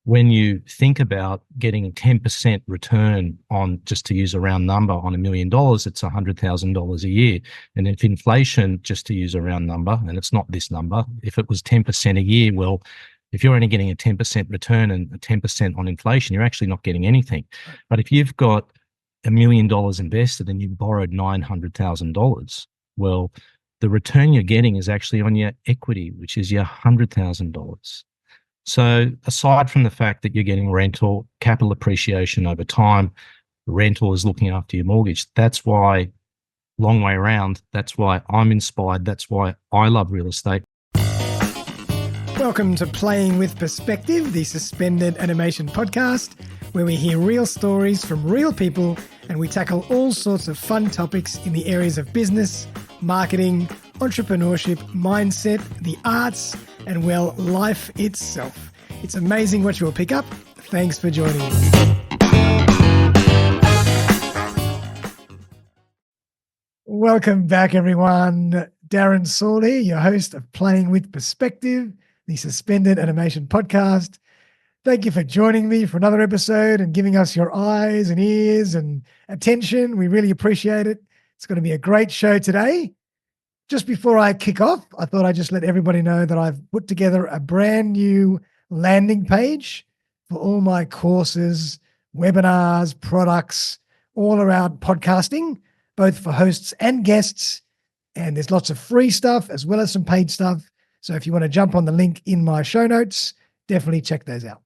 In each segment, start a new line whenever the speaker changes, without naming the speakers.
when you think about getting a 10% return on, just to use a round number, on $1 million, it's $100,000 a year. And if inflation, just to use a round number, and it's not this number, if it was 10% a year, well, if you're only getting a 10% return and a 10% on inflation, you're actually not getting anything. But if you've got $1 million invested and you've borrowed $900,000, well, the return you're getting is actually on your equity, which is your $100,000. So aside from the fact that you're getting rental, capital appreciation over time, rental is looking after your mortgage. That's why, long way around, that's why I'm inspired. That's why I love real estate.
Welcome to Playing with Perspective, the suspended animation podcast, where we hear real stories from real people and we tackle all sorts of fun topics in the areas of business, marketing, entrepreneurship, mindset, the arts, and, well, life itself. It's amazing what you will pick up. Thanks for joining us. Welcome back, everyone. Darren Saul here, your host of Playing with Perspective, the suspended animation podcast. Thank you for joining me for another episode and giving us your eyes and ears and attention. We really appreciate it. It's going to be a great show today. Just before I kick off, I thought I'd just let everybody know that I've put together a brand new landing page for all my courses, webinars, products, all around podcasting, both for hosts and guests. And there's lots of free stuff as well as some paid stuff. So if you want to jump on the link in my show notes, definitely check those out.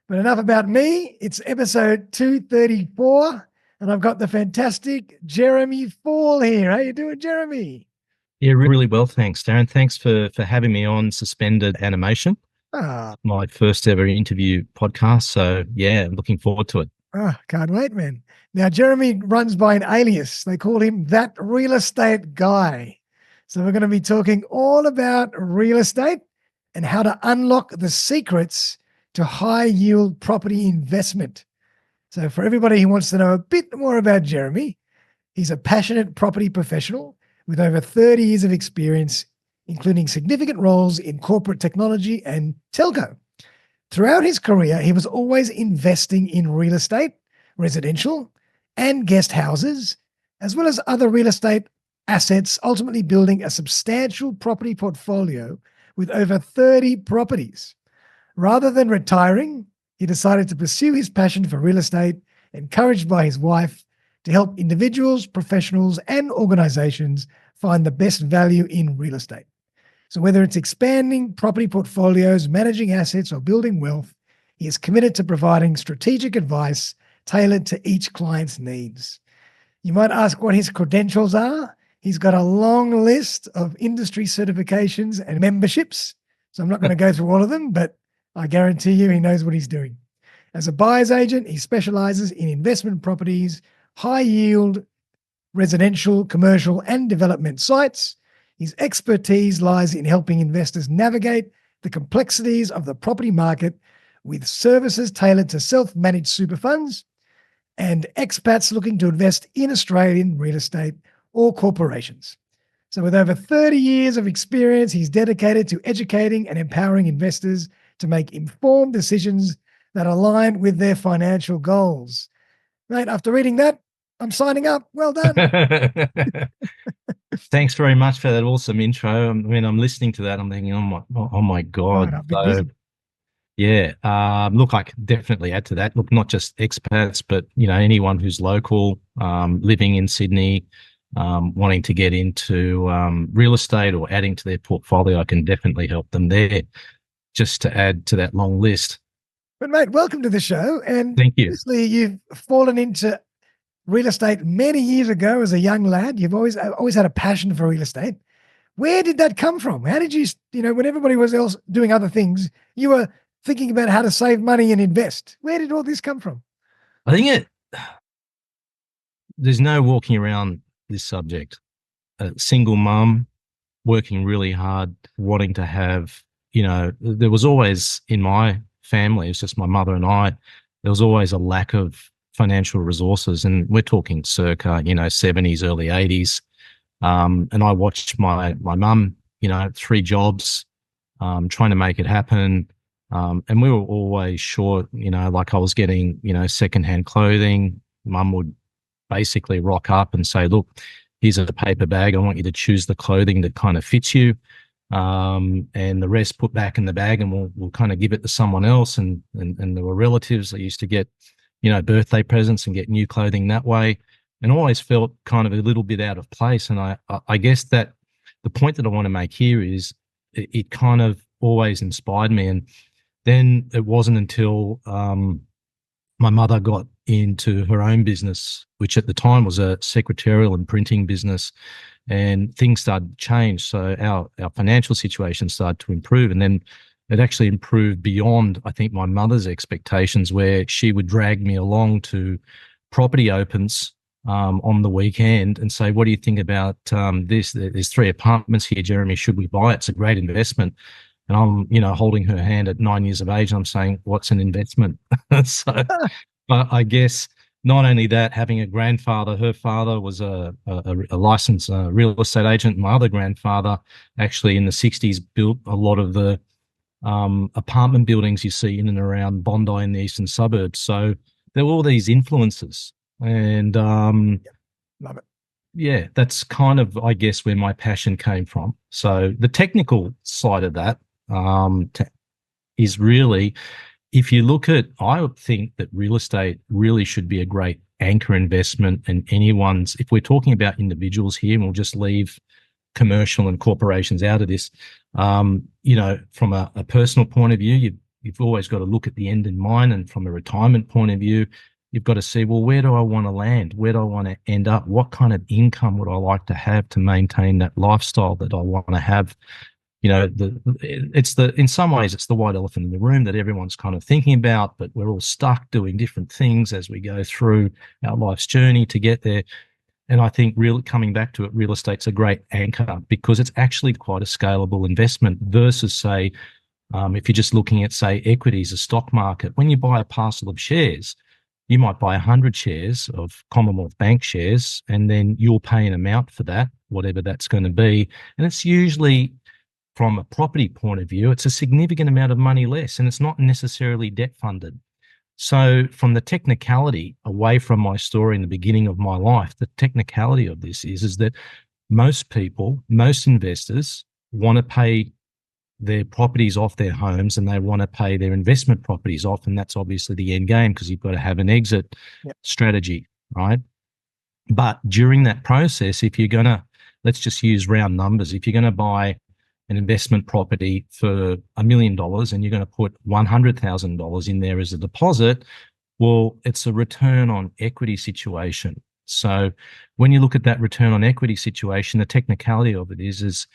But enough about me. It's episode 234, and I've got the fantastic Jeremy Faul here. How you doing, Jeremy?
Yeah, really well, thanks, Darren. Thanks for having me on Suspended Animation, my first ever interview podcast. So, yeah, I'm looking forward to it.
Can't wait, man. Now, Jeremy runs by an alias. They call him That Real Estate Guy. So we're going to be talking all about real estate and how to unlock the secrets to high-yield property investment. So for everybody who wants to know a bit more about Jeremy, he's a passionate property professional with over 30 years of experience, including significant roles in corporate technology and telco. Throughout his career, he was always investing in real estate, residential, and guest houses, as well as other real estate assets, ultimately building a substantial property portfolio with over 30 properties. Rather than retiring, he decided to pursue his passion for real estate, encouraged by his wife, to help individuals, professionals, and organizations find the best value in real estate. So whether it's expanding property portfolios, managing assets, or building wealth, he is committed to providing strategic advice tailored to each client's needs. You might ask what his credentials are. He's got a long list of industry certifications and memberships. So I'm not going to go through all of them, but I guarantee you he knows what he's doing. As a buyer's agent, he specializes in investment properties, high yield, residential, commercial, and development sites. His expertise lies in helping investors navigate the complexities of the property market with services tailored to self-managed super funds and expats looking to invest in Australian real estate or corporations. So with over 30 years of experience, he's dedicated to educating and empowering investors to make informed decisions that align with their financial goals. Mate, after reading that, I'm signing up. Well done.
Thanks very much for that awesome intro. I mean, I'm listening to that. I'm thinking, oh my God.
I've been busy.
Yeah. Look, I can definitely add to that. Look, not just expats, but, anyone who's local, living in Sydney, wanting to get into real estate or adding to their portfolio, I can definitely help them there, just to add to that long list.
But mate, welcome to the show. And
thank you.
Obviously, you've fallen into real estate many years ago as a young lad. You've always had a passion for real estate. Where did that come from? How did you, when everybody was else doing other things, you were thinking about how to save money and invest? Where did all this come from?
I think there's no walking around this subject. A single mum, working really hard, wanting to have, there was always in my family, it's just my mother and I, there was always a lack of financial resources. And we're talking circa, 70s, early 80s. And I watched my mum, 3 jobs, trying to make it happen. And we were always short, like I was getting, secondhand clothing. Mum would basically rock up and say, look, here's a paper bag. I want you to choose the clothing that kind of fits you. And the rest put back in the bag, and we'll kind of give it to someone else. And there were relatives that used to get, birthday presents and get new clothing that way, and always felt kind of a little bit out of place. And I guess that the point that I want to make here is it kind of always inspired me. And then it wasn't until my mother got into her own business, which at the time was a secretarial and printing business, and things started to change. So our financial situation started to improve, and then it actually improved beyond, I think, my mother's expectations, where she would drag me along to property opens on the weekend and say, what do you think about this? There's 3 apartments here, Jeremy. Should we buy it? It's a great investment. And I'm, holding her hand at 9 years of age. And I'm saying, what's an investment? So I guess not only that, having a grandfather, her father was a licensed real estate agent. My other grandfather actually in the 60s built a lot of the apartment buildings you see in and around Bondi in the eastern suburbs. So there were all these influences. And
Love it.
yeah, that's kind of, I guess, where my passion came from. So the technical side of that is really, if you look at, I would think that real estate really should be a great anchor investment. And if we're talking about individuals here, and we'll just leave commercial and corporations out of this, from a personal point of view, you've always got to look at the end in mind. And from a retirement point of view, you've got to see, well, where do I want to land? Where do I want to end up? What kind of income would I like to have to maintain that lifestyle that I want to have? In some ways, it's the white elephant in the room that everyone's kind of thinking about, but we're all stuck doing different things as we go through our life's journey to get there. And I think coming back to it, real estate's a great anchor because it's actually quite a scalable investment versus, say, if you're just looking at, say, equities, a stock market. When you buy a parcel of shares, you might buy 100 shares of Commonwealth Bank shares, and then you'll pay an amount for that, whatever that's going to be. And it's usually, from a property point of view, it's a significant amount of money less, and it's not necessarily debt funded. So from the technicality, away from my story in the beginning of my life, the technicality of this is that most people, most investors want to pay their properties off their homes, and they want to pay their investment properties off. And that's obviously the end game, because you've got to have an exit strategy, right? But during that process, if you're going to, let's just use round numbers, if you're going to buy an investment property for $1 million and you're going to put $100,000 in there as a deposit, well, it's a return on equity situation. So when you look at that return on equity situation, the technicality of it is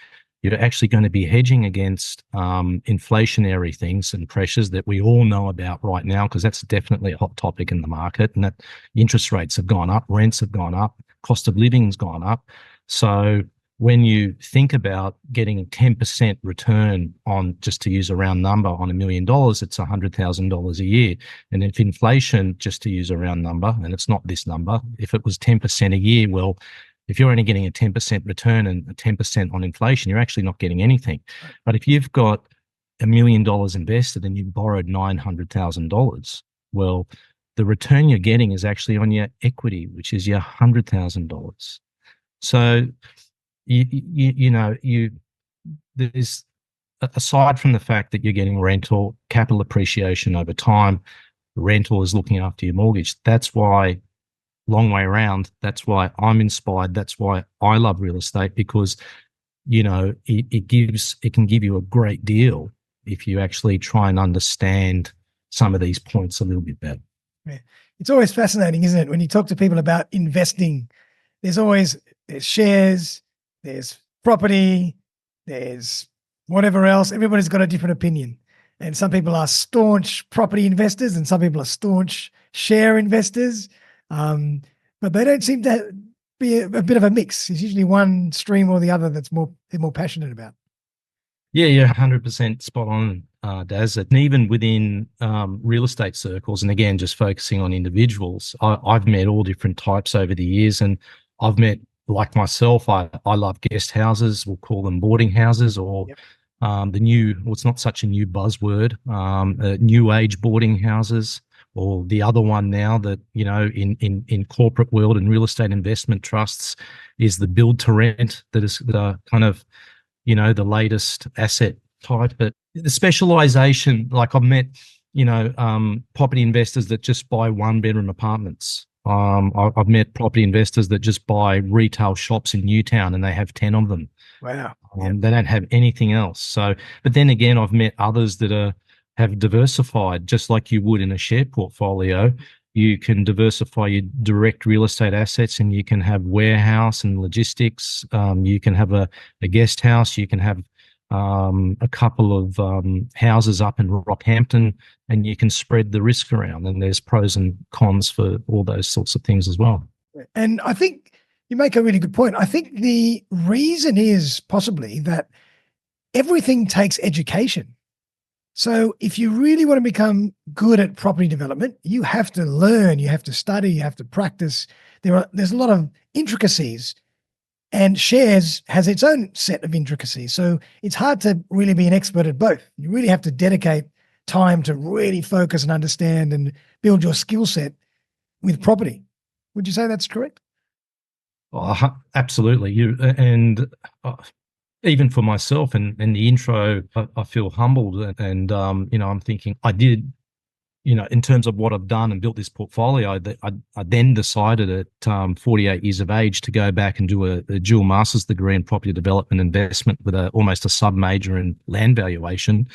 you're actually going to be hedging against inflationary things and pressures that we all know about right now, because that's definitely a hot topic in the market, and that interest rates have gone up, rents have gone up, cost of living's gone up. So when you think about getting a 10% return on, just to use a round number, on $1 million, it's $100,000 a year. And if inflation, just to use a round number, and it's not this number, if it was 10% a year, well, if you're only getting a 10% return and a 10% on inflation, you're actually not getting anything. But if you've got $1 million invested and you borrowed $900,000, well, the return you're getting is actually on your equity, which is your $100,000. So there's, aside from the fact that you're getting rental, capital appreciation over time, rental is looking after your mortgage. That's why, long way around, that's why I'm inspired. That's why I love real estate, because, it can give you a great deal if you actually try and understand some of these points a little bit better.
Yeah. It's always fascinating, isn't it? When you talk to people about investing, there's shares, there's property, there's whatever else. Everybody's got a different opinion. And some people are staunch property investors and some people are staunch share investors. But they don't seem to be a bit of a mix. It's usually one stream or the other they're more passionate about.
Yeah, you're 100% spot on, Daz. And even within real estate circles, and again, just focusing on individuals, I've met all different types over the years, and I've met, like myself, I love guest houses. We'll call them boarding houses, or well, it's not such a new buzzword, new age boarding houses, or the other one now that, in corporate world and real estate investment trusts is the build to rent that are kind of, the latest asset type. But the specialization, like I've met, property investors that just buy one bedroom apartments. I've met property investors that just buy retail shops in Newtown and they have 10 of them.
Wow.
They don't have anything else. So, but then again, I've met others that have diversified, just like you would in a share portfolio. You can diversify your direct real estate assets, and you can have warehouse and logistics. You can have a guest house. You can have a couple of houses up in Rockhampton, and you can spread the risk around. And there's pros and cons for all those sorts of things as well.
And I think you make a really good point. I think the reason is possibly that everything takes education. So if you really want to become good at property development, you have to learn, you have to study, you have to practice. There's a lot of intricacies, and shares has its own set of intricacies. So it's hard to really be an expert at both. You really have to dedicate time to really focus and understand and build your skill set with property. Would you say that's correct?
Oh, absolutely. Even for myself, and the intro, I feel humbled, and I'm thinking I did, in terms of what I've done and built this portfolio, that I then decided at 48 years of age to go back and do a dual master's degree in property development investment with almost a sub-major in land valuation.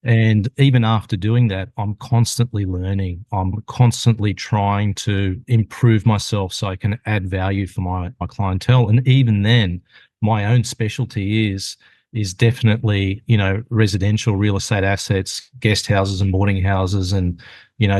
And even after doing that, I'm constantly learning. I'm constantly trying to improve myself so I can add value for my clientele. And even then, my own specialty is definitely, residential real estate assets, guest houses and boarding houses, and,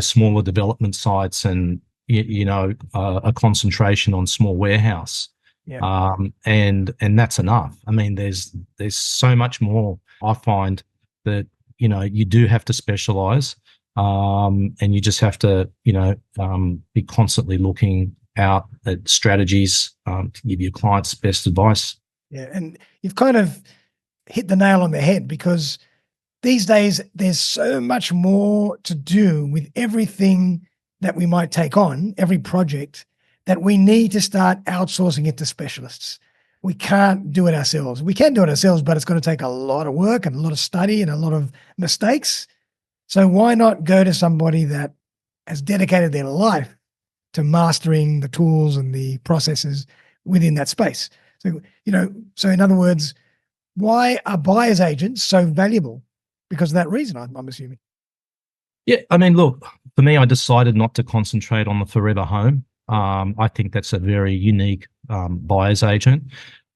smaller development sites, and, a concentration on small warehouse.
Yeah.
And that's enough. I mean, there's so much more. I find that, you do have to specialize, and you just have to, be constantly looking out at strategies to give your clients best advice.
Yeah. And you've kind of hit the nail on the head, because these days there's so much more to do with everything that we might take on, every project, that we need to start outsourcing it to specialists. We can't do it ourselves. We can do it ourselves, but it's going to take a lot of work and a lot of study and a lot of mistakes. So why not go to somebody that has dedicated their life to mastering the tools and the processes within that space? So, so in other words, why are buyer's agents so valuable? Because of that reason, I'm assuming.
Yeah, I mean, look, for me, I decided not to concentrate on the forever home. I think that's a very unique buyer's agent.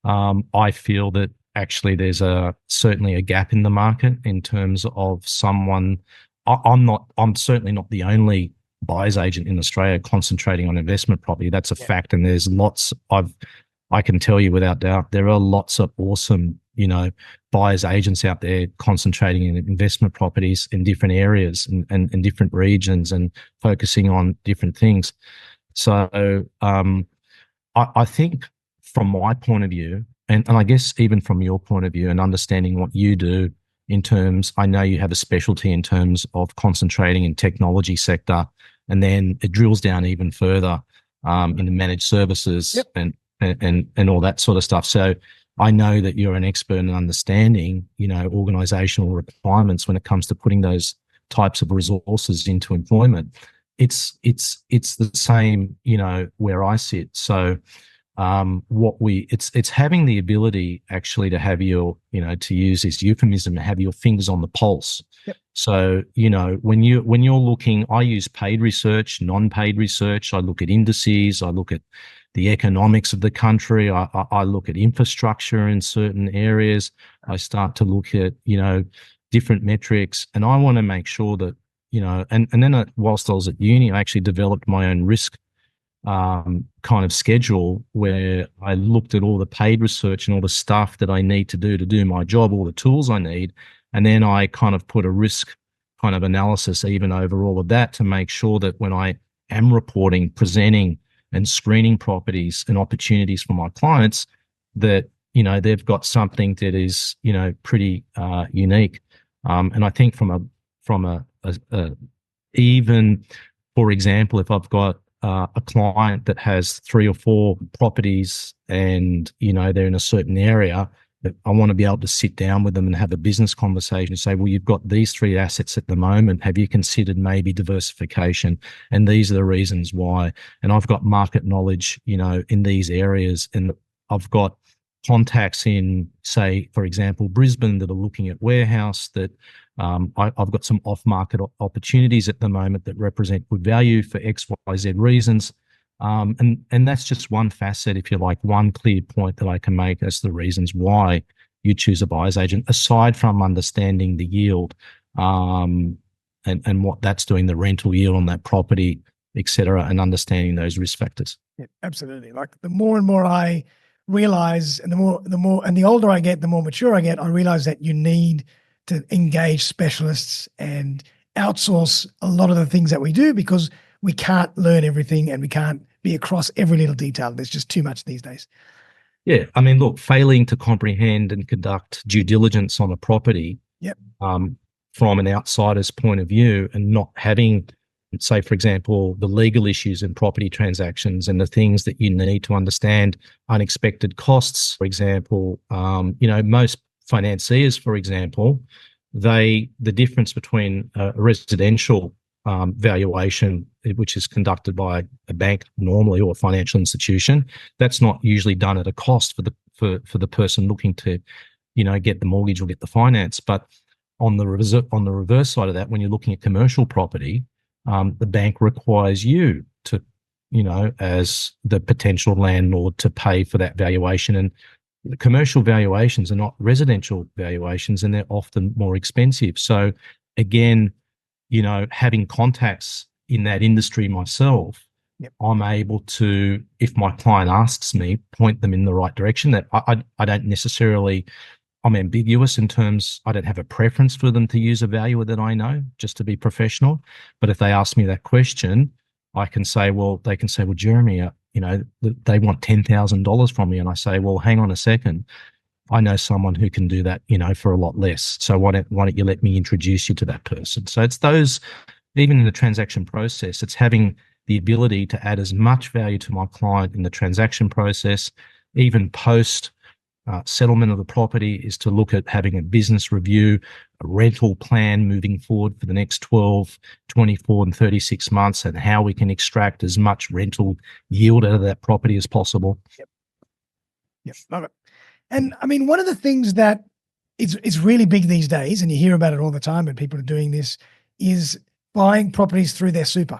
I feel that actually there's certainly a gap in the market in terms of someone. I'm certainly not the only buyer's agent in Australia concentrating on investment property. That's a fact, and there's lots. I can tell you without doubt, there are lots of awesome, buyers agents out there concentrating in investment properties in different areas and different regions and focusing on different things. So I think from my point of view, and I guess even from your point of view and understanding what you do in terms, I know you have a specialty in terms of concentrating in technology sector, and then it drills down even further into managed services and all that sort of stuff. So I know that you're an expert in understanding, organizational requirements when it comes to putting those types of resources into employment. It's the same, where I sit. So it's having the ability actually to have your, to use this euphemism, to have your fingers on the pulse.
Yep.
So, when you're looking, I use paid research, non-paid research. I look at indices. I look at the economics of the country. I look at infrastructure in certain areas. I start to look at, different metrics, and I want to make sure that, and then whilst I was at uni, I actually developed my own risk kind of schedule where I looked at all the paid research and all the stuff that I need to do my job, all the tools I need. And then I kind of put a risk kind of analysis even over all of that to make sure that when I am reporting, presenting and screening properties and opportunities for my clients, that, they've got something that is, pretty unique. And I think even, for example, if I've got a client that has 3 or 4 properties and, they're in a certain area, I want to be able to sit down with them and have a business conversation and say, well, you've got these 3 assets at the moment. Have you considered maybe diversification? And these are the reasons why. And I've got market knowledge, in these areas. And I've got contacts in, say, for example, Brisbane that are looking at warehouse that I've got some off-market opportunities at the moment that represent good value for X, Y, Z reasons. And that's just one facet, if you like, one clear point that I can make as the reasons why you choose a buyer's agent, aside from understanding the yield and what that's doing, the rental yield on that property, et cetera, and understanding those risk factors.
Yeah, absolutely. Like the more and more I realize, and the older I get, the more mature I get, I realize that you need to engage specialists and outsource a lot of the things that we do, because we can't learn everything and we can't be across every little detail. There's just too much these days.
Yeah. I mean, look, failing to comprehend and conduct due diligence on a property,
Yep.
From an outsider's point of view, and not having, say, for example, the legal issues in property transactions and the things that you need to understand, unexpected costs, for example, most financiers, for example, the difference between a residential valuation, which is conducted by a bank normally or a financial institution, that's not usually done at a cost for the person looking to, get the mortgage or get the finance. But on the reverse side of that, when you're looking at commercial property, the bank requires you to, as the potential landlord, to pay for that valuation. And the commercial valuations are not residential valuations, and they're often more expensive. So again, having contacts in that industry myself,
yep,
I'm able to, if my client asks me, point them in the right direction. That I don't necessarily, I'm ambiguous in terms, I don't have a preference for them to use a valuer that I know, just to be professional. But if they ask me that question, they can say, well, Jeremy, they want $10,000 from me. And I say, well, hang on a second. I know someone who can do that, for a lot less. So why don't you let me introduce you to that person? So it's those, even in the transaction process, it's having the ability to add as much value to my client in the transaction process, even post settlement of the property, is to look at having a business review, a rental plan moving forward for the next 12, 24 and 36 months, and how we can extract as much rental yield out of that property as possible.
Yep. Love it. And I mean, one of the things that is really big these days, and you hear about it all the time, and people are doing this, is buying properties through their super.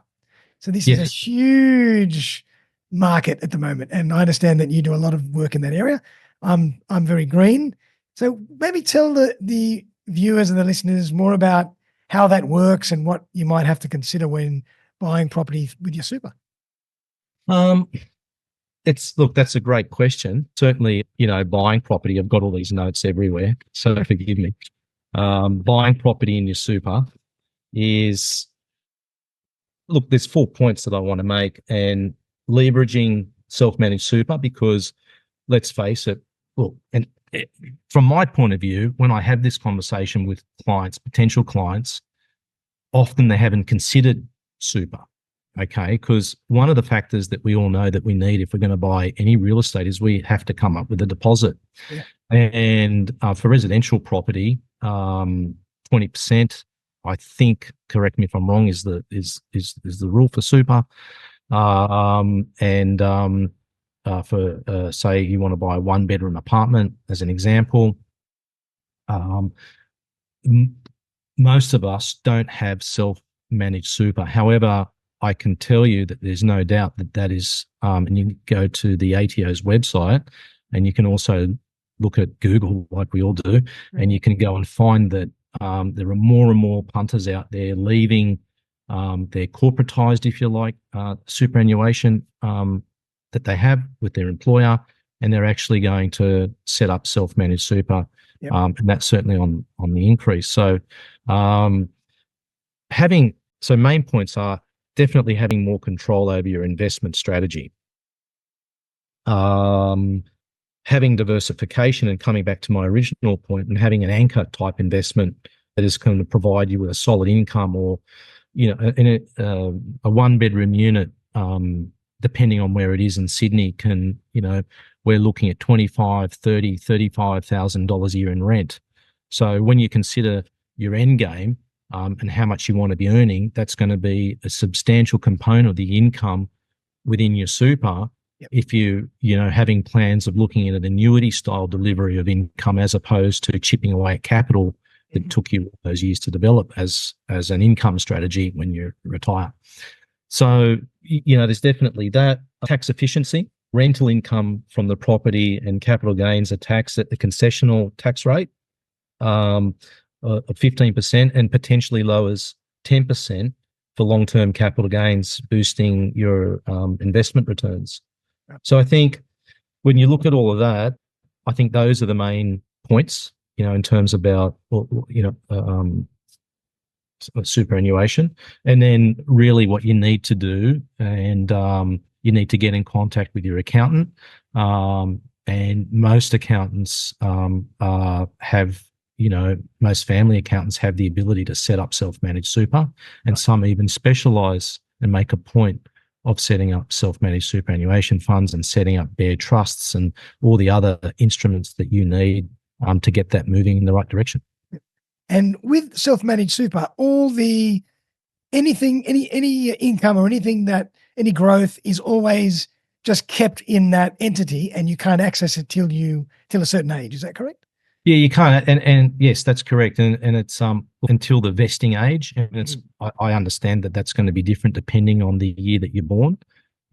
So this is a huge market at the moment. And I understand that you do a lot of work in that area. I'm very green. So maybe tell the viewers and the listeners more about how that works and what you might have to consider when buying property with your super.
Look, that's a great question. Certainly, buying property, I've got all these notes everywhere, so forgive me. Buying property in your super is, look, there's 4 points that I want to make, and leveraging self-managed super, because let's face it, look, from my point of view, when I have this conversation with clients, potential clients, often they haven't considered super. Okay, because one of the factors that we all know that we need if we're going to buy any real estate is we have to come up with a deposit.
Yeah.
And for residential property, 20%, I think, correct me if I'm wrong, is the rule for super. For say you want to buy a 1-bedroom apartment, as an example, most of us don't have self-managed super. However, I can tell you that there's no doubt that is, and you can go to the ATO's website, and you can also look at Google like we all do, and you can go and find that there are more and more punters out there leaving their corporatized, if you like, superannuation that they have with their employer, and they're actually going to set up self-managed super.
Yep.
And that's certainly on the increase. So main points are definitely having more control over your investment strategy. having diversification and coming back to my original point and having an anchor type investment that is going to provide you with a solid income, or, in a one bedroom unit, depending on where it is in Sydney, we're looking at $35,000 a year in rent. So when you consider your end game, and how much you want to be earning, that's going to be a substantial component of the income within your super.
Yep.
If having plans of looking at an annuity style delivery of income, as opposed to chipping away at capital that took you those years to develop as an income strategy when you retire. So, there's definitely that. Tax efficiency, rental income from the property and capital gains are taxed at the concessional tax rate of 15%, and potentially lowers 10% for long-term capital gains, boosting your investment returns. So I think when you look at all of that, I think those are the main points, in terms about, superannuation. And then really what you need to do, and you need to get in contact with your accountant. And most accountants have, most family accountants have the ability to set up self-managed super, and some even specialise and make a point of setting up self-managed superannuation funds and setting up bare trusts and all the other instruments that you need to get that moving in the right direction.
And with self-managed super, any income or any growth is always just kept in that entity, and you can't access it till a certain age. Is that correct?
Yeah, you can't, and yes, that's correct, and it's until the vesting age, and it's I understand that that's going to be different depending on the year that you're born.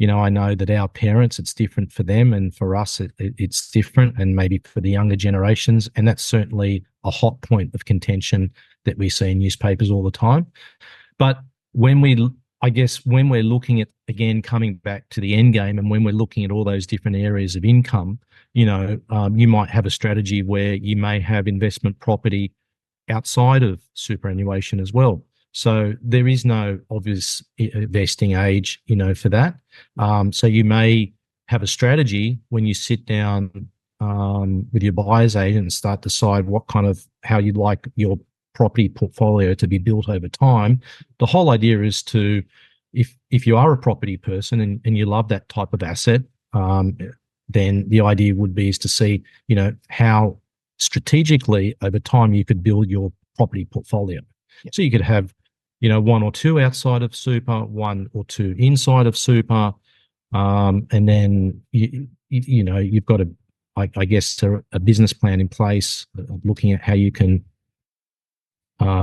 I know that our parents, it's different for them, and for us, it's different, and maybe for the younger generations, and that's certainly a hot point of contention that we see in newspapers all the time. But when we're looking at, again, coming back to the end game, and when we're looking at all those different areas of income, you might have a strategy where you may have investment property outside of superannuation as well. So there is no obvious vesting age, for that. So you may have a strategy when you sit down with your buyer's agent and start to decide how you'd like your property portfolio to be built over time. The whole idea is to, if you are a property person and you love that type of asset, then the idea would be is to see, how strategically over time you could build your property portfolio. Yep. So you could have, one or two outside of super, one or two inside of super, and then you've got I guess a business plan in place, looking at how you can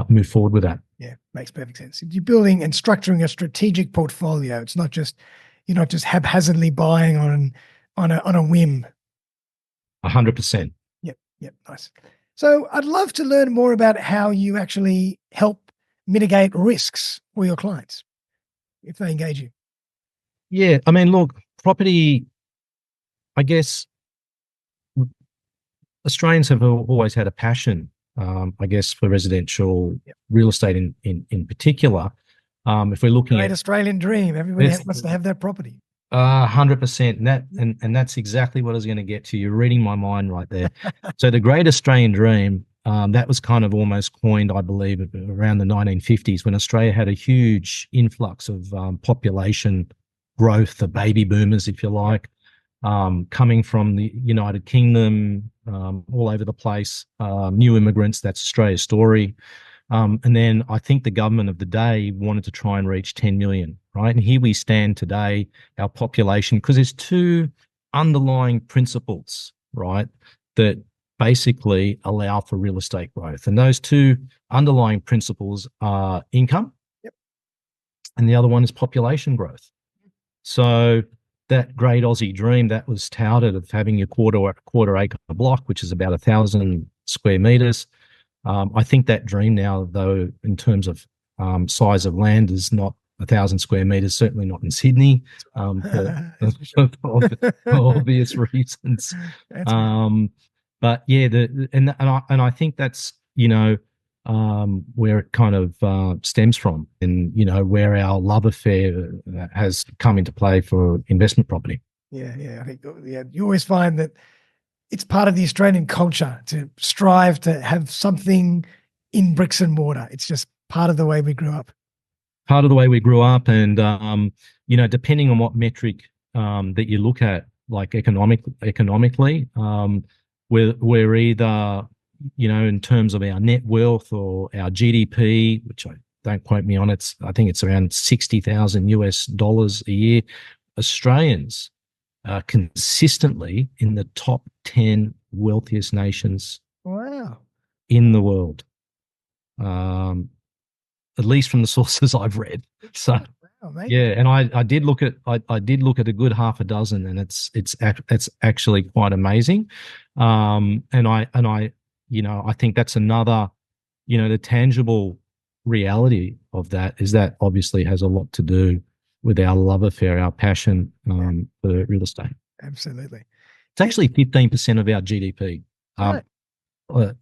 move forward with that.
Yeah, makes perfect sense. You're building and structuring a strategic portfolio. It's not just, you're not just haphazardly buying on a whim.
100%.
Yep, nice. So I'd love to learn more about how you actually help mitigate risks for your clients if they engage you.
Yeah, I mean, look, property, I guess Australians have always had a passion, I guess, for residential real estate in particular. If we're looking
Great
at
Australian dream, everybody wants to have that property.
100%, and that's exactly what I was going to get to. You're reading my mind right there. So the Great Australian Dream, that was kind of almost coined, I believe, around the 1950s, when Australia had a huge influx of population growth, the baby boomers, if you like, coming from the United Kingdom, all over the place, new immigrants. That's Australia's story. And then I think the government of the day wanted to try and reach 10 million, right? And here we stand today, our population, because there's two underlying principles, right, that basically allow for real estate growth. And those two underlying principles are income, and the other one is population growth. So that great Aussie dream that was touted of having your quarter acre block, which is about 1,000 square meters, I think that dream now, though, in terms of size of land, is not 1,000 square meters, certainly not in Sydney, for obvious reasons. But yeah, and I think that's where it kind of stems from, and where our love affair has come into play for investment property.
Yeah, I think you always find that it's part of the Australian culture to strive to have something in bricks and mortar. It's just part of the way we grew up.
Part of the way we grew up, and depending on what metric that you look at, like economically, we're either, in terms of our net wealth or our GDP, which don't quote me on it. I think it's around $60,000 a year. Australians are consistently in the top 10 wealthiest nations
Wow.
in the world. At least from the sources I've read. So
Wow,
yeah, and I did look at I did look at a good half a dozen, and it's actually quite amazing. And I think that's another, the tangible reality of that is that obviously has a lot to do with our love affair, our passion for real estate.
Absolutely.
It's actually 15% of our GDP.
Right.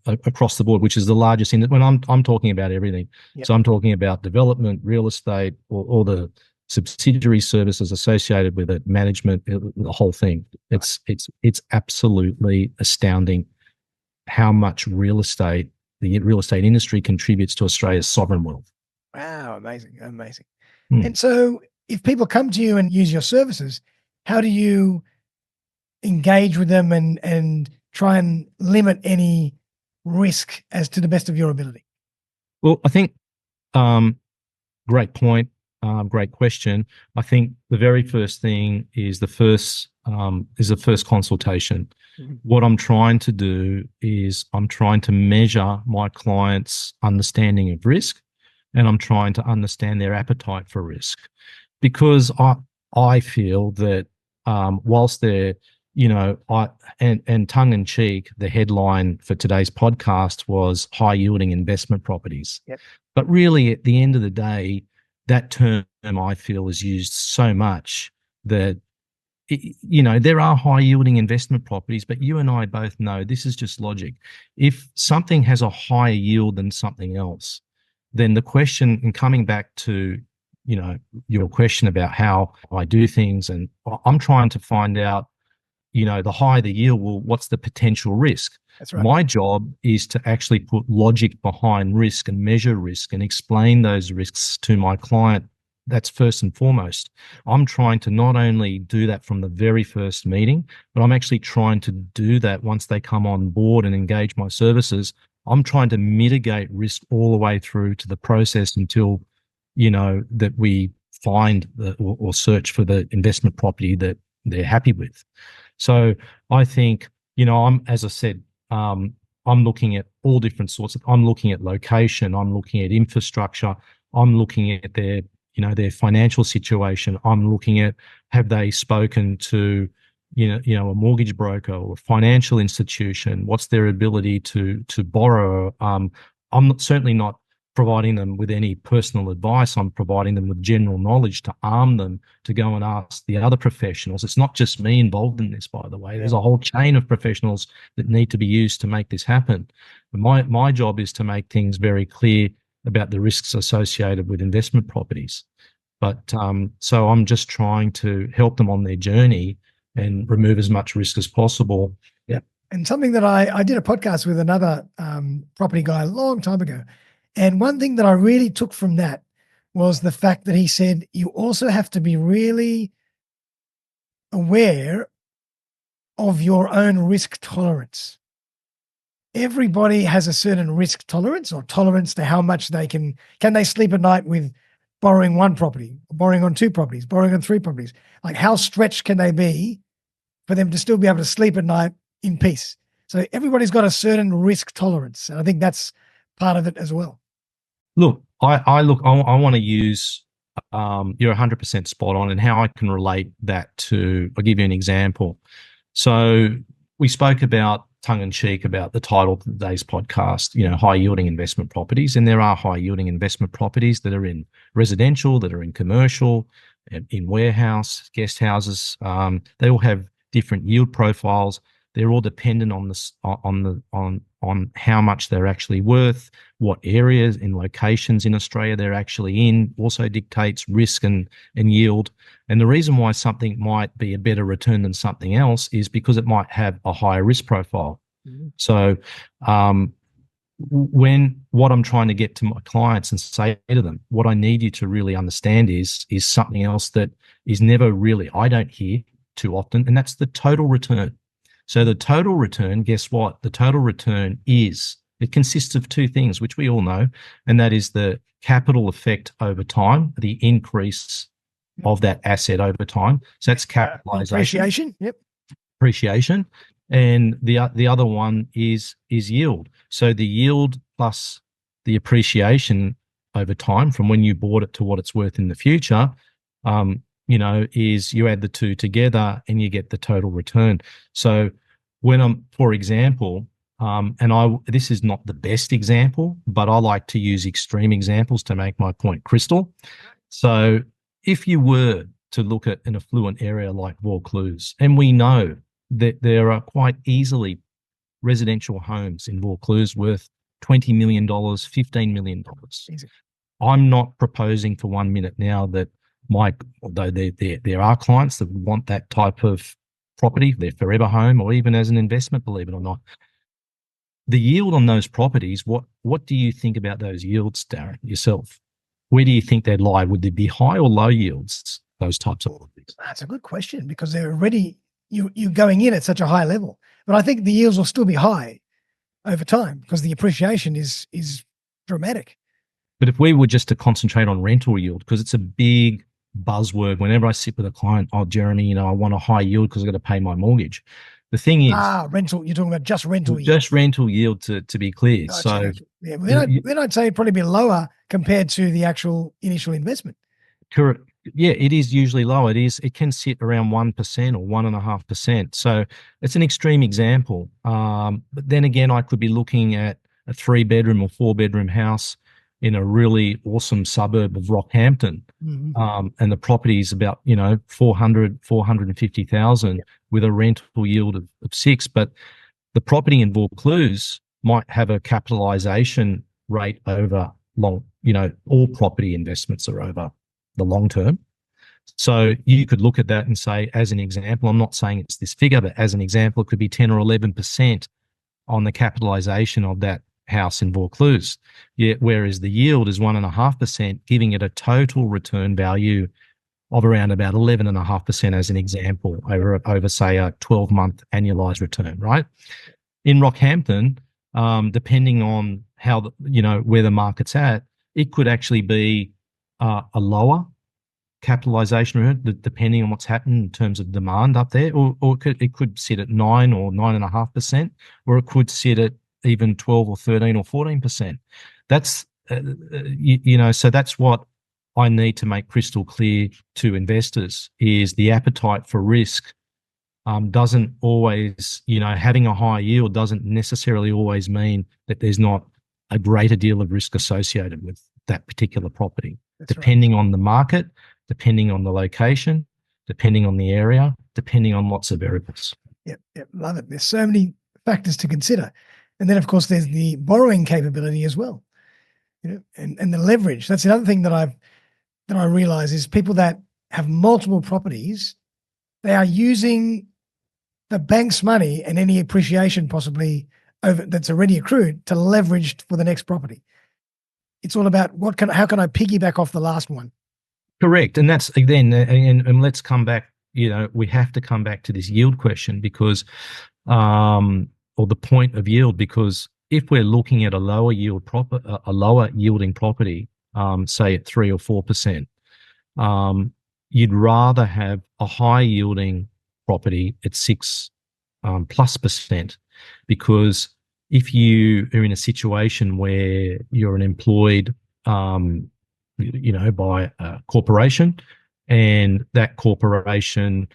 Across the board, which is the largest in when I'm talking about everything.
Yep.
So I'm talking about development, real estate, or the subsidiary services associated with it, management, the whole thing. It's absolutely astounding how much the real estate industry contributes to Australia's sovereign wealth.
Wow, amazing. And so if people come to you and use your services, how do you engage with them and try and limit any risk as to the best of your ability?
Well, I think great point, great question. I think the very first thing is the first consultation.
Mm-hmm.
What I'm trying to do is I'm trying to measure my client's understanding of risk, and I'm trying to understand their appetite for risk, because I feel that whilst they're and tongue in cheek, the headline for today's podcast was high yielding investment properties.
Yep.
But really, at the end of the day, that term I feel is used so much that, there are high yielding investment properties, but you and I both know this is just logic. If something has a higher yield than something else, then the question, and coming back to, your question about how I do things, and I'm trying to find out, the higher the yield, well, what's the potential risk?
That's right.
My job is to actually put logic behind risk and measure risk and explain those risks to my client. That's first and foremost. I'm trying to not only do that from the very first meeting, but I'm actually trying to do that once they come on board and engage my services. I'm trying to mitigate risk all the way through to the process until, that we find or search for the investment property that they're happy with. So I think, as I said, I'm looking at all different sorts I'm looking at location, I'm looking at infrastructure, I'm looking at their financial situation. I'm looking at, have they spoken to, a mortgage broker or a financial institution? What's their ability to borrow? I'm certainly not providing them with any personal advice. I'm providing them with general knowledge to arm them to go and ask the other professionals. It's not just me involved in this, by the way. There's a whole chain of professionals that need to be used to make this happen. My job is to make things very clear about the risks associated with investment properties. But so I'm just trying to help them on their journey and remove as much risk as possible. Yeah.
And something that I did a podcast with another property guy a long time ago. And one thing that I really took from that was the fact that he said, you also have to be really aware of your own risk tolerance. Everybody has a certain risk tolerance or tolerance to how much they can they sleep at night with borrowing one property, borrowing on two properties, borrowing on three properties. Like, how stretched can they be for them to still be able to sleep at night in peace? So everybody's got a certain risk tolerance. And I think that's part of it as well.
Look, I want to use, you're 100% spot on, and how I can relate that to, I'll give you an example. So we spoke about tongue in cheek about the title of today's podcast, high yielding investment properties. And there are high yielding investment properties that are in residential, that are in commercial, in warehouse, guest houses. They all have different yield profiles. They're all dependent on on how much they're actually worth, what areas and locations in Australia they're actually in, also dictates risk and yield. And the reason why something might be a better return than something else is because it might have a higher risk profile. So when what I'm trying to get to my clients and say to them, what I need you to really understand is something else that is never really, I don't hear too often, and that's the total return. So the total return, guess what? The total return it consists of two things, which we all know, and that is the capital effect over time, the increase of that asset over time. So that's capitalization.
Appreciation. Yep.
Appreciation. And the other one is yield. So the yield plus the appreciation over time from when you bought it to what it's worth in the future, is you add the two together and you get the total return. So when for example, this is not the best example, but I like to use extreme examples to make my point crystal. So if you were to look at an affluent area like Vaucluse, and we know that there are quite easily residential homes in Vaucluse worth $20 million, $15 million. I'm not proposing for 1 minute now that although there are clients that want that type of property, their forever home, or even as an investment, believe it or not. The yield on those properties, what do you think about those yields, Darren, yourself? Where do you think they'd lie? Would they be high or low yields, those types of properties?
That's a good question, because they're already you're going in at such a high level. But I think the yields will still be high over time because the appreciation is dramatic.
But if we were just to concentrate on rental yield, because it's a big buzzword whenever I sit with a client, oh, Jeremy, I want a high yield because I've got to pay my mortgage. The thing is,
rental. You're talking about just rental yield.
Just rental yield, to be clear.
Gotcha,
so
gotcha. Yeah, then I'd say it'd probably be lower compared to the actual initial investment.
Correct. Yeah, it is usually lower. It can sit around 1% or 1.5%. So it's an extreme example. But then again, I could be looking at a 3-bedroom or 4-bedroom house in a really awesome suburb of Rockhampton. And the property is about, 450,000 with a rental yield of 6. But the property in Vaucluse might have a capitalization rate over long, all property investments are over the long term. So you could look at that and say, as an example, I'm not saying it's this figure, but as an example, it could be 10 or 11% on the capitalization of that house in Vaucluse. Whereas the yield is 1.5%, giving it a total return value of around about 11.5% as an example over say a 12-month annualized return, right? In Rockhampton, depending on how where the market's at, it could actually be a lower capitalization rate depending on what's happened in terms of demand up there, or it could sit at 9 or 9.5%, or it could sit at even 12 or 13 or 14%. That's so that's what I need to make crystal clear to investors is the appetite for risk doesn't always, having a high yield doesn't necessarily always mean that there's not a greater deal of risk associated with that particular property. That's depending on the market, depending on the location, depending on the area, depending on lots of variables.
Yep, love it. There's so many factors to consider. And then, of course, there's the borrowing capability as well, and the leverage. That's the other thing that I realize is people that have multiple properties, they are using the bank's money and any appreciation possibly that's already accrued to leverage for the next property. It's all about how can I piggyback off the last one?
Correct. And that's again, and let's come back, we have to come back to this yield question because, or the point of yield, because if we're looking at a lower yielding property, say at 3 or 4%, you'd rather have a high yielding property at 6 plus percent, because if you are in a situation where you're an employed, by a corporation, and that corporation,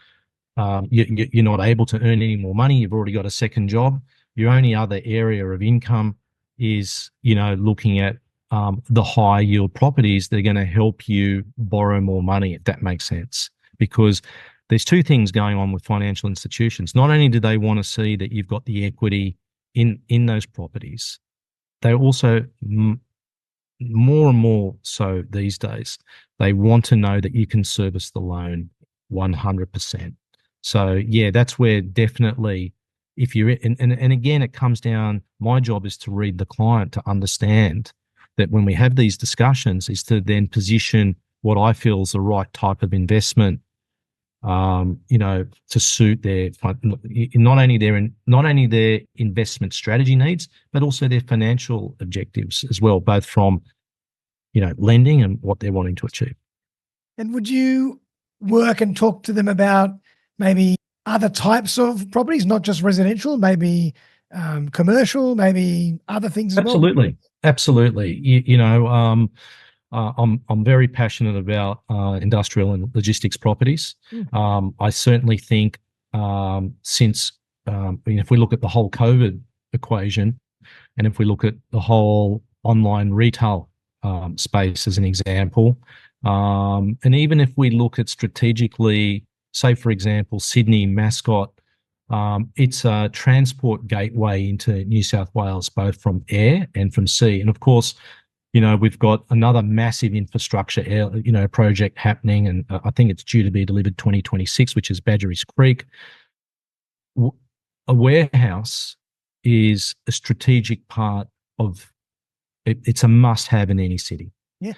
you're not able to earn any more money, you've already got a second job, your only other area of income is, looking at the high yield properties that are going to help you borrow more money, if that makes sense. Because there's two things going on with financial institutions. Not only do they want to see that you've got the equity in those properties, they also more and more so these days, they want to know that you can service the loan 100%. So yeah, that's where definitely, if you're and again, it comes down, my job is to read the client, to understand that when we have these discussions is to then position what I feel is the right type of investment, to suit their not only their investment strategy needs, but also their financial objectives as well, both from lending and what they're wanting to achieve.
And would you work and talk to them about maybe other types of properties, not just residential, maybe commercial, maybe other things as well?
Absolutely. I'm very passionate about industrial and logistics properties. I certainly think since if we look at the whole COVID equation, and if we look at the whole online retail space as an example, and even if we look at strategically, say for example, Sydney Mascot, it's a transport gateway into New South Wales, both from air and from sea. And of course, we've got another massive infrastructure, project happening, and I think it's due to be delivered 2026, which is Badgerys Creek. A warehouse is a strategic part of it. It's a must-have in any city.
Yeah.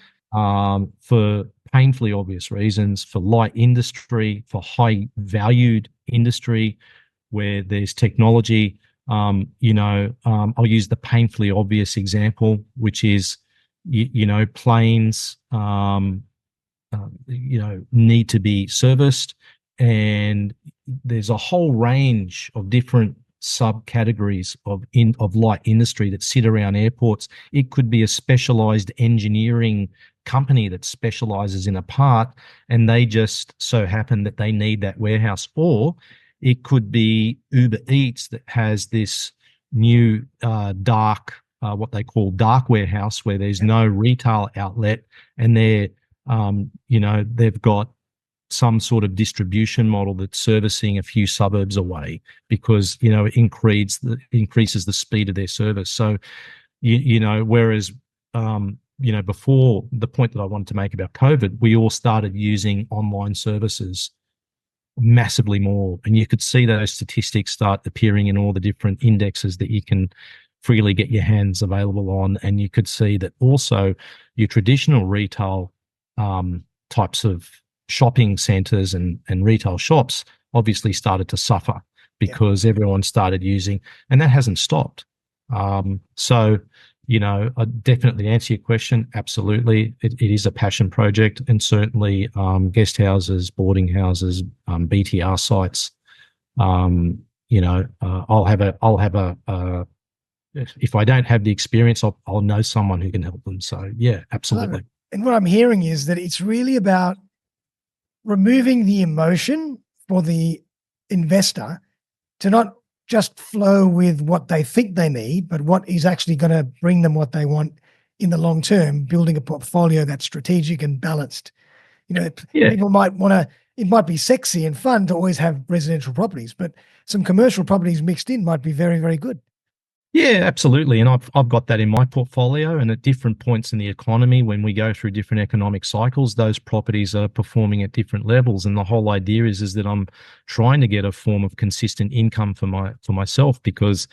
For painfully obvious reasons, for light industry, for high-valued industry, where there's technology. I'll use the painfully obvious example, which is planes, need to be serviced, and there's a whole range of different subcategories of light industry that sit around airports. It could be a specialised engineering company that specialises in a part, and they just so happen that they need that warehouse. Or it could be Uber Eats that has this new dark, what they call dark warehouse, where there's no retail outlet, and they've got some sort of distribution model that's servicing a few suburbs away, because it increases the speed of their service. So whereas before, the point that I wanted to make about COVID, we all started using online services massively more, and you could see those statistics start appearing in all the different indexes that you can freely get your hands available on. And you could see that also your traditional retail types of shopping centres and retail shops obviously started to suffer, because everyone started using, and that hasn't stopped. So I definitely answer your question. Absolutely, it is a passion project, and certainly guest houses, boarding houses, BTR sites. I'll have a if I don't have the experience, I'll know someone who can help them. So yeah, absolutely.
And what I'm hearing is that it's really about removing the emotion for the investor to not just flow with what they think they need, but what is actually going to bring them what they want in the long term, building a portfolio that's strategic and balanced. People might want to, it might be sexy and fun to always have residential properties, but some commercial properties mixed in might be very, very good.
Yeah, absolutely. And I've got that in my portfolio, and at different points in the economy, when we go through different economic cycles, those properties are performing at different levels. And the whole idea is that I'm trying to get a form of consistent income for myself, because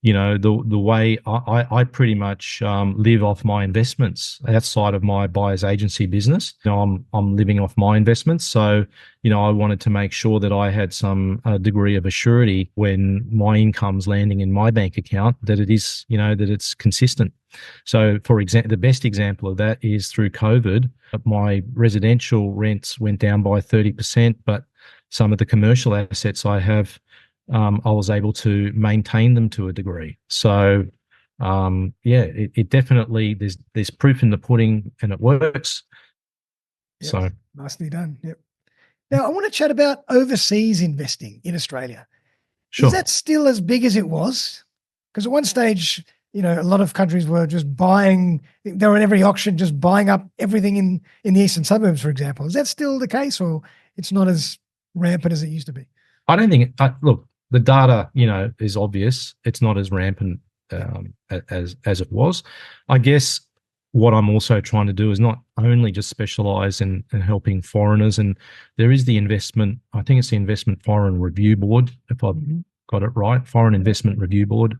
the way I pretty much live off my investments outside of my buyer's agency business. I'm living off my investments. So, I wanted to make sure that I had some degree of assurity when my income's landing in my bank account, that it is, that it's consistent. So, for example, the best example of that is through COVID, my residential rents went down by 30%, but some of the commercial assets I have, I was able to maintain them to a degree. So, it definitely, there's proof in the pudding, and it works.
Yep.
So
nicely done. Yep. Now I want to chat about overseas investing in Australia.
Sure.
Is that still as big as it was? Because at one stage, a lot of countries were just buying. They were in every auction, just buying up everything in the eastern suburbs, for example. Is that still the case, or it's not as rampant as it used to be?
I don't think look, the data, is obvious. It's not as rampant as it was. I guess what I'm also trying to do is not only just specialize in helping foreigners, and there is the investment, I think it's the Investment Foreign Review Board, if I've got it right, Foreign Investment Review Board.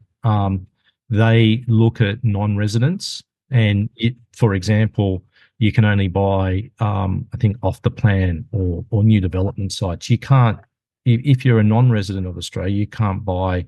They look at non-residents, and for example, you can only buy, I think, off the plan or new development sites. You can't, if you're a non-resident of Australia, you can't buy.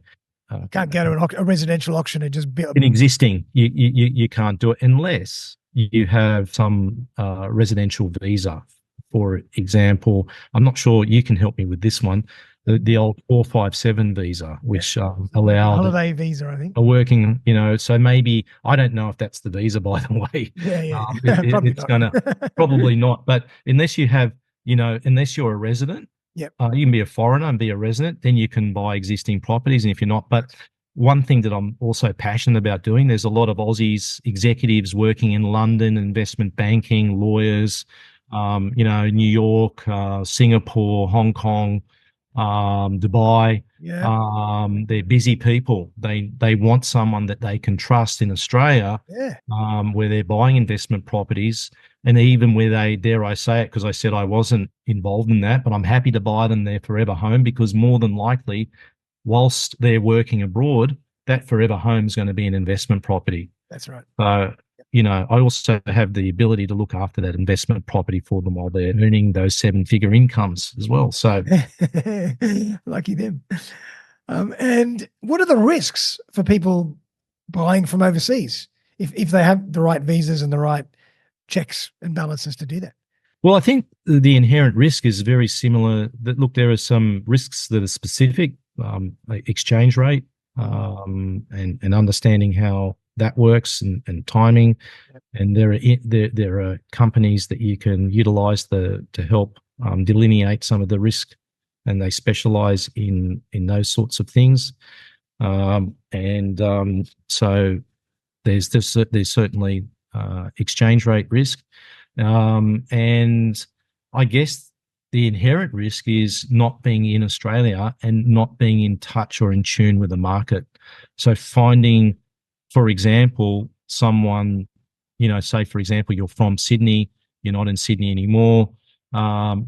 Can't go to a residential auction and just build
an existing. You can't do it unless you have some residential visa. For example, I'm not sure, you can help me with this one. The old 457 visa, which allowed
holiday visa, I think.
A working, so maybe, I don't know if that's the visa, by the way.
Yeah.
It's gonna probably not. But unless you have, unless you're a resident,
yep.
You can be a foreigner and be a resident, then you can buy existing properties. And if you're not, but one thing that I'm also passionate about doing, there's a lot of Aussies executives working in London, investment banking, lawyers, New York, Singapore, Hong Kong, Dubai.
Yeah.
They're busy people. They want someone that they can trust in Australia, where they're buying investment properties, and even where they, dare I say it, because I said I wasn't involved in that, but I'm happy to buy them their forever home, because more than likely, whilst they're working abroad, that forever home is going to be an investment property.
That's right.
So, I also have the ability to look after that investment property for them while they're earning those 7-figure incomes as well. So
lucky them. And what are the risks for people buying from overseas if they have the right visas and the right checks and balances to do that?
Well, I think the inherent risk is very similar. That, look, there are some risks that are specific, like exchange rate, and understanding how that works, and timing. And there are companies that you can utilize to help delineate some of the risk, and they specialize in those sorts of things. So there's certainly exchange rate risk, and I guess the inherent risk is not being in Australia and not being in touch or in tune with the market. So finding, for example, someone, say, for example, you're from Sydney, you're not in Sydney anymore,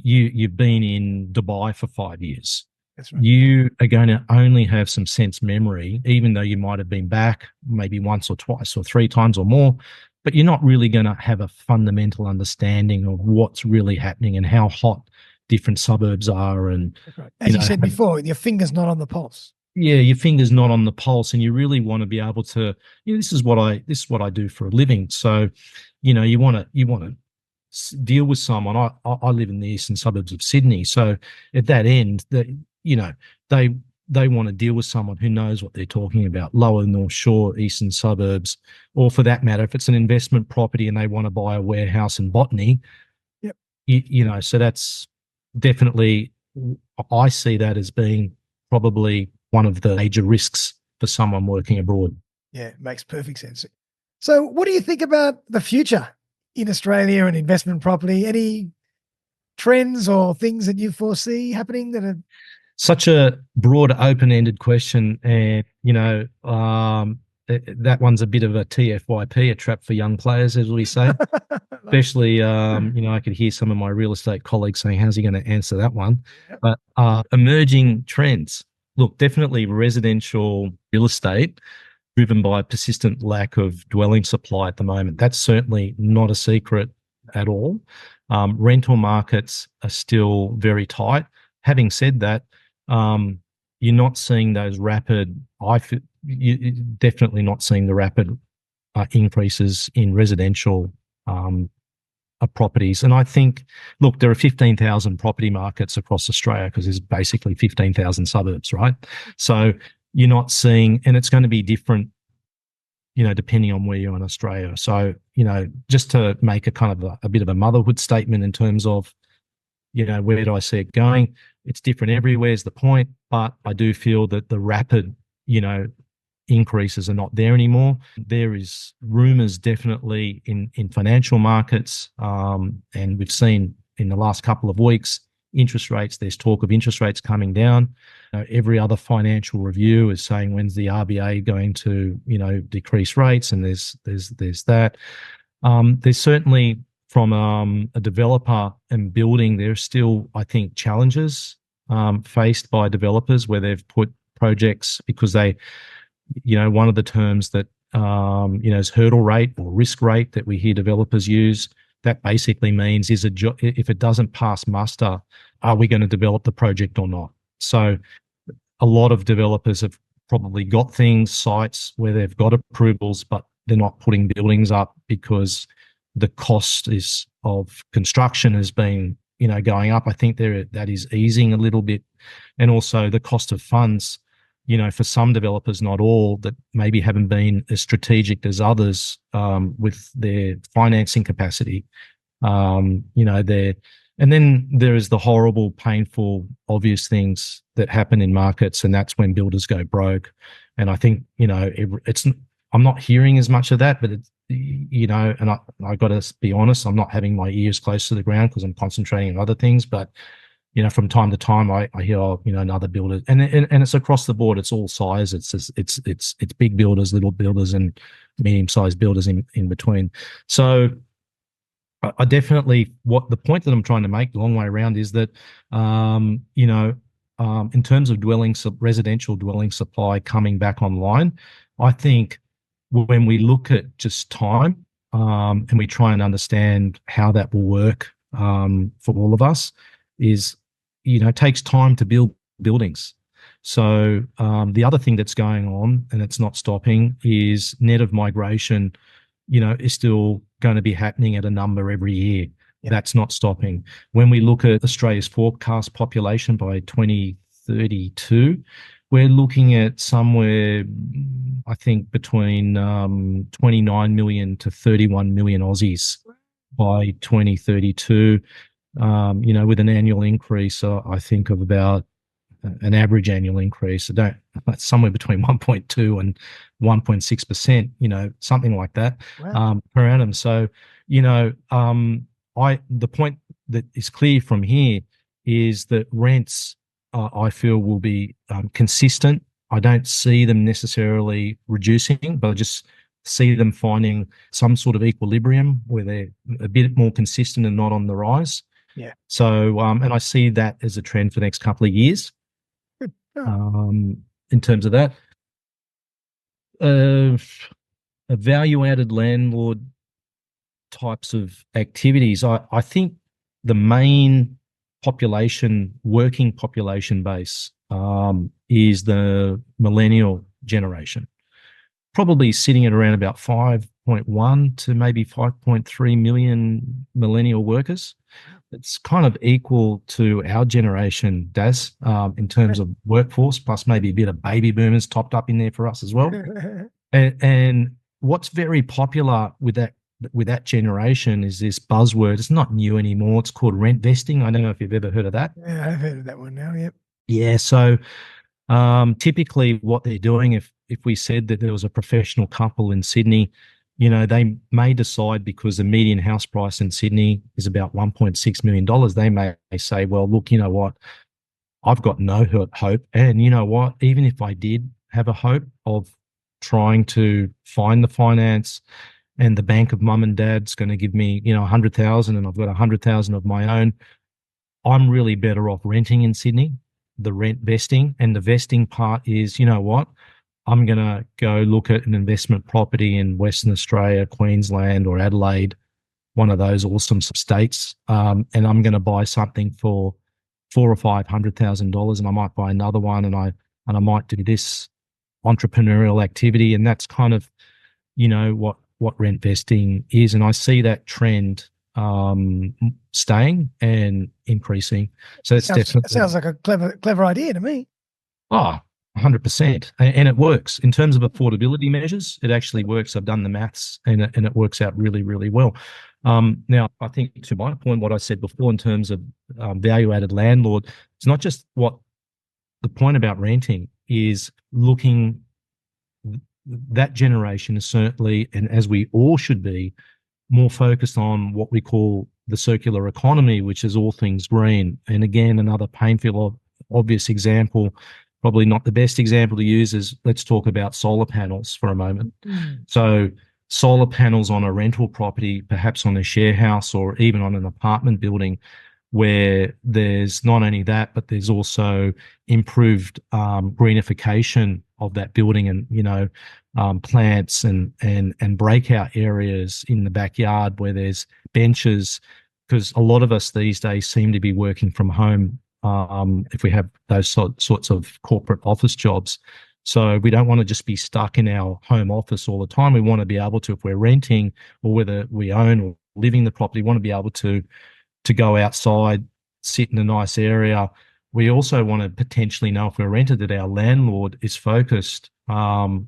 you've been in Dubai for 5 years.
That's right.
You are going to only have some sense memory, even though you might have been back maybe once or twice or 3 times or more, but you're not really going to have a fundamental understanding of what's really happening and how hot different suburbs are. And
right. As you said before, your finger's not on the pulse.
Yeah, your finger's not on the pulse, and you really want to be able to. This is what I do for a living. So, you want to deal with someone. I live in the eastern suburbs of Sydney, so at that end, they want to deal with someone who knows what they're talking about. Lower North Shore, eastern suburbs, or for that matter, if it's an investment property and they want to buy a warehouse in Botany,
yep.
So that's definitely, I see that as being probably one of the major risks for someone working abroad.
Yeah, it makes perfect sense. So what do you think about the future in Australia and investment property? Any trends or things that you foresee happening that are...
Such a broad, open-ended question. And, that one's a bit of a TFYP, a trap for young players, as we say. Especially, I could hear some of my real estate colleagues saying, how's he going to answer that one? Yep. But emerging trends. Look, definitely residential real estate driven by a persistent lack of dwelling supply at the moment. That's certainly not a secret at all. Rental markets are still very tight. Having said that, you're not seeing those rapid, you're definitely not seeing the rapid increases in residential properties. And I think, look, there are 15,000 property markets across Australia because there's basically 15,000 suburbs, right? So you're not seeing, and it's going to be different, depending on where you're in Australia. So, just to make a kind of a bit of a motherhood statement in terms of, where do I see it going? It's different everywhere is the point, but I do feel that the rapid, increases are not there anymore. There is rumours definitely in financial markets, and we've seen in the last couple of weeks interest rates. There's talk of interest rates coming down. Every other financial review is saying when's the RBA going to, decrease rates, and there's that. There's certainly from a developer and building, there's still, I think, challenges faced by developers where they've put projects because they, one of the terms that is hurdle rate or risk rate that we hear developers use. That basically means if it doesn't pass muster, are we going to develop the project or not? So a lot of developers have probably got sites where they've got approvals, but they're not putting buildings up because the cost of construction has been, going up. I think that is easing a little bit. And also the cost of funds, for some developers, not all, that maybe haven't been as strategic as others with their financing capacity. And then there is the horrible, painful, obvious things that happen in markets, and that's when builders go broke. And I think, I'm not hearing as much of that, but and I got to be honest, I'm not having my ears close to the ground because I'm concentrating on other things. But from time to time, I hear, another builder, and it's across the board. It's all size. It's big builders, little builders, and medium-sized builders in between. So I definitely, the point that I'm trying to make, the long way around, is that in terms of residential dwelling supply coming back online, I think when we look at just time and we try and understand how that will work for all of us, is it takes time to build buildings. So the other thing that's going on, and it's not stopping, is net of migration, is still going to be happening at a number every year. Yep. That's not stopping. When we look at Australia's forecast population by 2032, we're looking at somewhere, I think, between 29 million to 31 million Aussies by 2032. With an annual increase, I think, of about an average annual increase. That's somewhere between 1.2 and 1.6%, something like that. Wow. Per annum. So, the point that is clear from here is that rents, I feel, will be consistent. I don't see them necessarily reducing, but I just see them finding some sort of equilibrium where they're a bit more consistent and not on the rise.
Yeah.
So, and I see that as a trend for the next couple of years. Oh. In terms of that, a value-added landlord types of activities, I think the main working population base is the millennial generation, probably sitting at around about 5.1 to maybe 5.3 million millennial workers. It's kind of equal to our generation, Daz, in terms of workforce, plus maybe a bit of baby boomers topped up in there for us as well. And what's very popular with that generation is this buzzword. It's not new anymore. It's called rent vesting. I don't know if you've ever heard of that.
Yeah, I've heard of that one now. Yep.
Yeah. So typically what they're doing, if we said that there was a professional couple in Sydney, they may decide, because the median house price in Sydney is about $1.6 million, they may say, well, look, you know what, I've got no hope. And you know what, even if I did have a hope of trying to find the finance, and the bank of mum and dad's going to give me, 100,000, and I've got 100,000 of my own, I'm really better off renting in Sydney, the rent vesting. And the vesting part is, you know what, I'm going to go look at an investment property in Western Australia, Queensland, or Adelaide, one of those awesome states, and I'm going to buy something for $400,000 or $500,000, and I might buy another one, and I might do this entrepreneurial activity, and that's kind of, what rent vesting is. And I see that trend staying and increasing. So it's definitely,
it sounds like a clever idea to me.
Oh, 100%. And it works in terms of affordability measures. It actually works. I've done the maths, and it works out really, really well. Now, I think, to my point, what I said before in terms of value-added landlord, it's not just what the point about renting is. Looking, that generation is certainly, and as we all should be, more focused on what we call the circular economy, which is all things green. And again, another painful, obvious example, probably not the best example to use, is let's talk about solar panels for a moment. So solar panels on a rental property, perhaps on a share house or even on an apartment building, where there's not only that, but there's also improved greenification of that building, and plants and breakout areas in the backyard where there's benches, because a lot of us these days seem to be working from home if we have those sorts of corporate office jobs. So we don't want to just be stuck in our home office all the time. We want to be able to, if we're renting or whether we own or living the property, want to be able to go outside, sit in a nice area. We also want to potentially know, if we're rented, that our landlord is focused on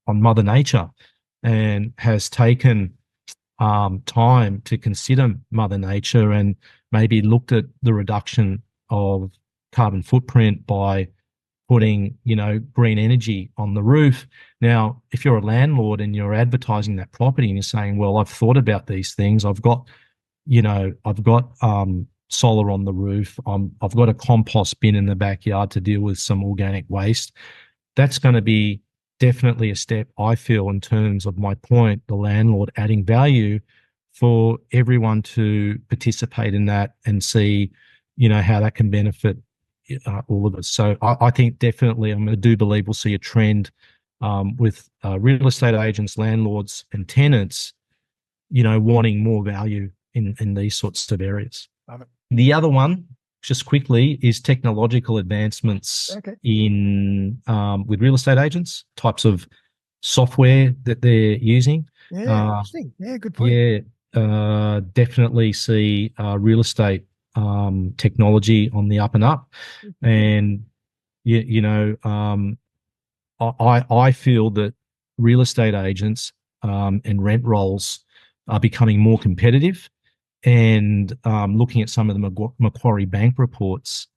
Mother Nature and has taken time to consider Mother Nature and maybe looked at the reduction of carbon footprint by putting, green energy on the roof. Now, if you're a landlord and you're advertising that property and you're saying, well, I've thought about these things, I've got solar on the roof, I've got a compost bin in the backyard to deal with some organic waste, that's going to be definitely a step, I feel, in terms of my point, the landlord adding value for everyone to participate in that and see, how that can benefit all of us. So I think definitely, I do believe we'll see a trend with real estate agents, landlords and tenants, wanting more value in these sorts of areas. The other one, just quickly, is technological advancements in with real estate agents, types of software that they're using.
Yeah, interesting. Yeah, good point.
Yeah, definitely see real estate technology on the up and up. And, I feel that real estate agents and rent rolls are becoming more competitive. And looking at some of the Macquarie Bank reports,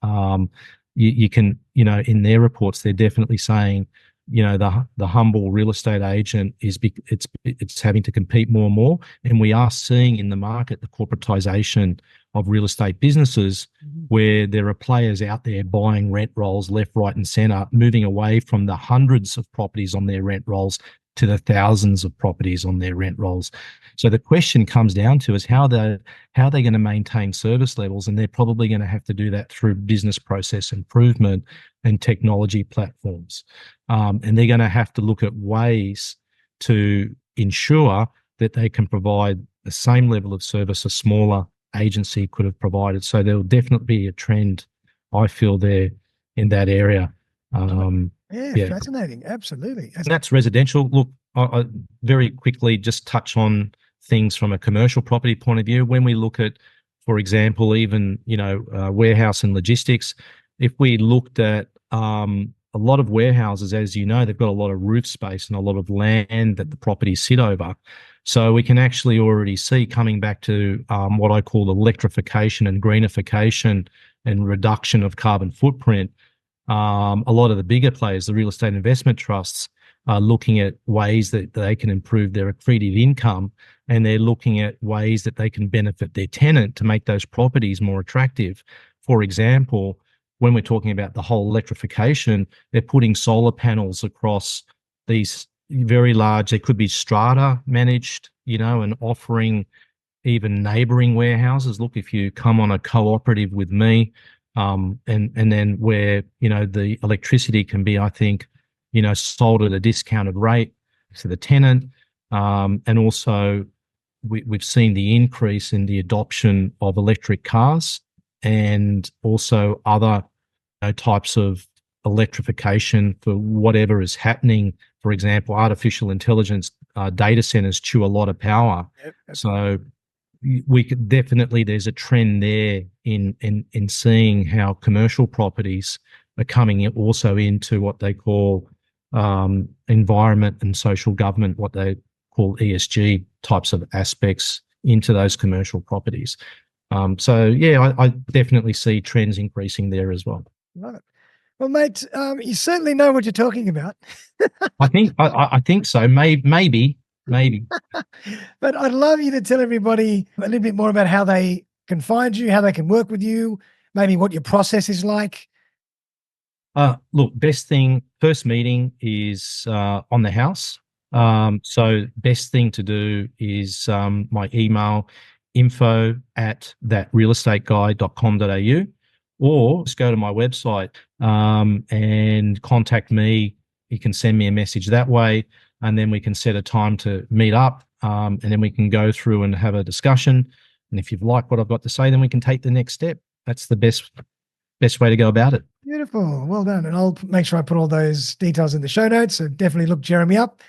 you can, in their reports, they're definitely saying, the humble real estate agent it's having to compete more and more. And we are seeing in the market the corporatization of real estate businesses, where there are players out there buying rent rolls left, right, and centre, moving away from the hundreds of properties on their rent rolls to the thousands of properties on their rent rolls. So the question comes down to is how they're going to maintain service levels, and they're probably going to have to do that through business process improvement and technology platforms. And they're going to have to look at ways to ensure that they can provide the same level of service a smaller agency could have provided. So there will definitely be a trend, I feel, there in that area.
Yeah, fascinating. Absolutely.
And that's residential. Look, I very quickly just touch on things from a commercial property point of view. When we look at, for example, even, warehouse and logistics, if we looked at a lot of warehouses, as you know, they've got a lot of roof space and a lot of land that the properties sit over. So we can actually already see, coming back to what I call electrification and greenification and reduction of carbon footprint, a lot of the bigger players, the real estate investment trusts, are looking at ways that they can improve their accretive income, and they're looking at ways that they can benefit their tenant to make those properties more attractive. For example, when we're talking about the whole electrification, they're putting solar panels across these very large, they could be strata managed, and offering even neighboring warehouses. Look, if you come on a cooperative with me, and then where, the electricity can be, I think, sold at a discounted rate to the tenant. And also we've seen the increase in the adoption of electric cars and also other types of electrification for whatever is happening. For example, artificial intelligence data centers chew a lot of power. So we could definitely, there's a trend there in seeing how commercial properties are coming also into what they call environment and social government, what they call ESG types of aspects into those commercial properties. So yeah, I definitely see trends increasing there as well.
Love it. Well, mate, you certainly know what you're talking about.
I think so. Maybe maybe.
But I'd love you to tell everybody a little bit more about how they can find you, how they can work with you, maybe what your process is like.
Look, best thing, first meeting is on the house. So best thing to do is my email, info@thatrealestateguy.com.au, or just go to my website and contact me. You can send me a message that way, and then we can set a time to meet up, and then we can go through and have a discussion. And if you've liked what I've got to say, then we can take the next step. That's the best way to go about it.
Beautiful. Well done. And I'll make sure I put all those details in the show notes. So definitely look Jeremy up.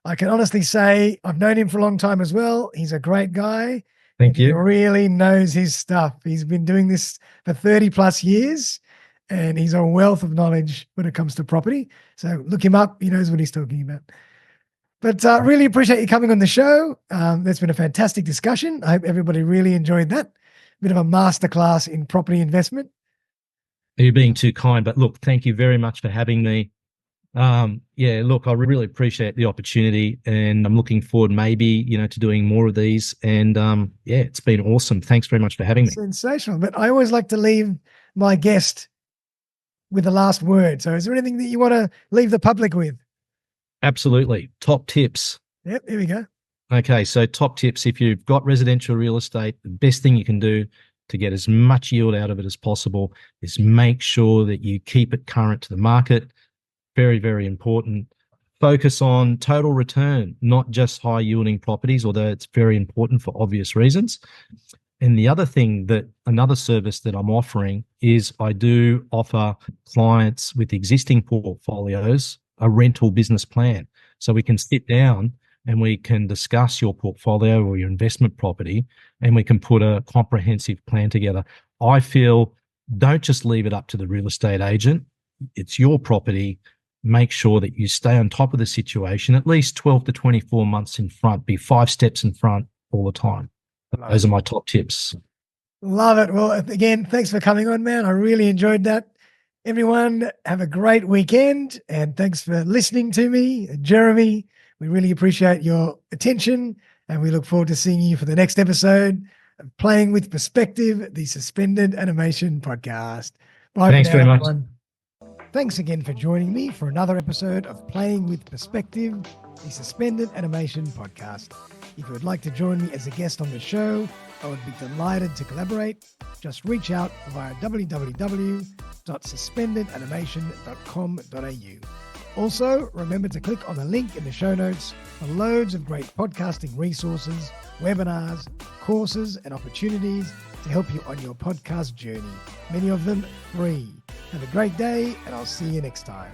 I can honestly say I've known him for a long time as well. He's a great guy.
Thank you.
He really knows his stuff. He's been doing this for 30 plus years, and he's a wealth of knowledge when it comes to property. So look him up. He knows what he's talking about. But really appreciate you coming on the show. That's been a fantastic discussion. I hope everybody really enjoyed that. Bit of a masterclass in property investment.
You're being too kind, but look, thank you very much for having me. Yeah, look, I really appreciate the opportunity, and I'm looking forward maybe, to doing more of these. And yeah, it's been awesome. Thanks very much for having me.
Sensational. But I always like to leave my guest with the last word. So is there anything that you want to leave the public with?
Absolutely. Top tips.
Yep, here we go.
Okay, so top tips. If you've got residential real estate, the best thing you can do to get as much yield out of it as possible is make sure that you keep it current to the market. Very, very important. Focus on total return, not just high yielding properties, although it's very important for obvious reasons. And the other thing, another service that I'm offering is I do offer clients with existing portfolios a rental business plan. So we can sit down and we can discuss your portfolio or your investment property, and we can put a comprehensive plan together. I feel, don't just leave it up to the real estate agent. It's your property. Make sure that you stay on top of the situation, at least 12 to 24 months in front, be 5 steps in front all the time. Those are my top tips.
Love it. Well, again, thanks for coming on, man. I really enjoyed that. Everyone, have a great weekend, and thanks for listening to me, Jeremy. We really appreciate your attention, and we look forward to seeing you for the next episode of Playing with Perspective, the Suspended Animation Podcast. Bye.
Thanks very much.
Everyone. Thanks again for joining me for another episode of Playing with Perspective, the Suspended Animation Podcast. If you would like to join me as a guest on the show, I would be delighted to collaborate. Just reach out via www.suspendedanimation.com.au. Also, remember to click on the link in the show notes for loads of great podcasting resources, webinars, courses, and opportunities to help you on your podcast journey. Many of them free. Have a great day, and I'll see you next time.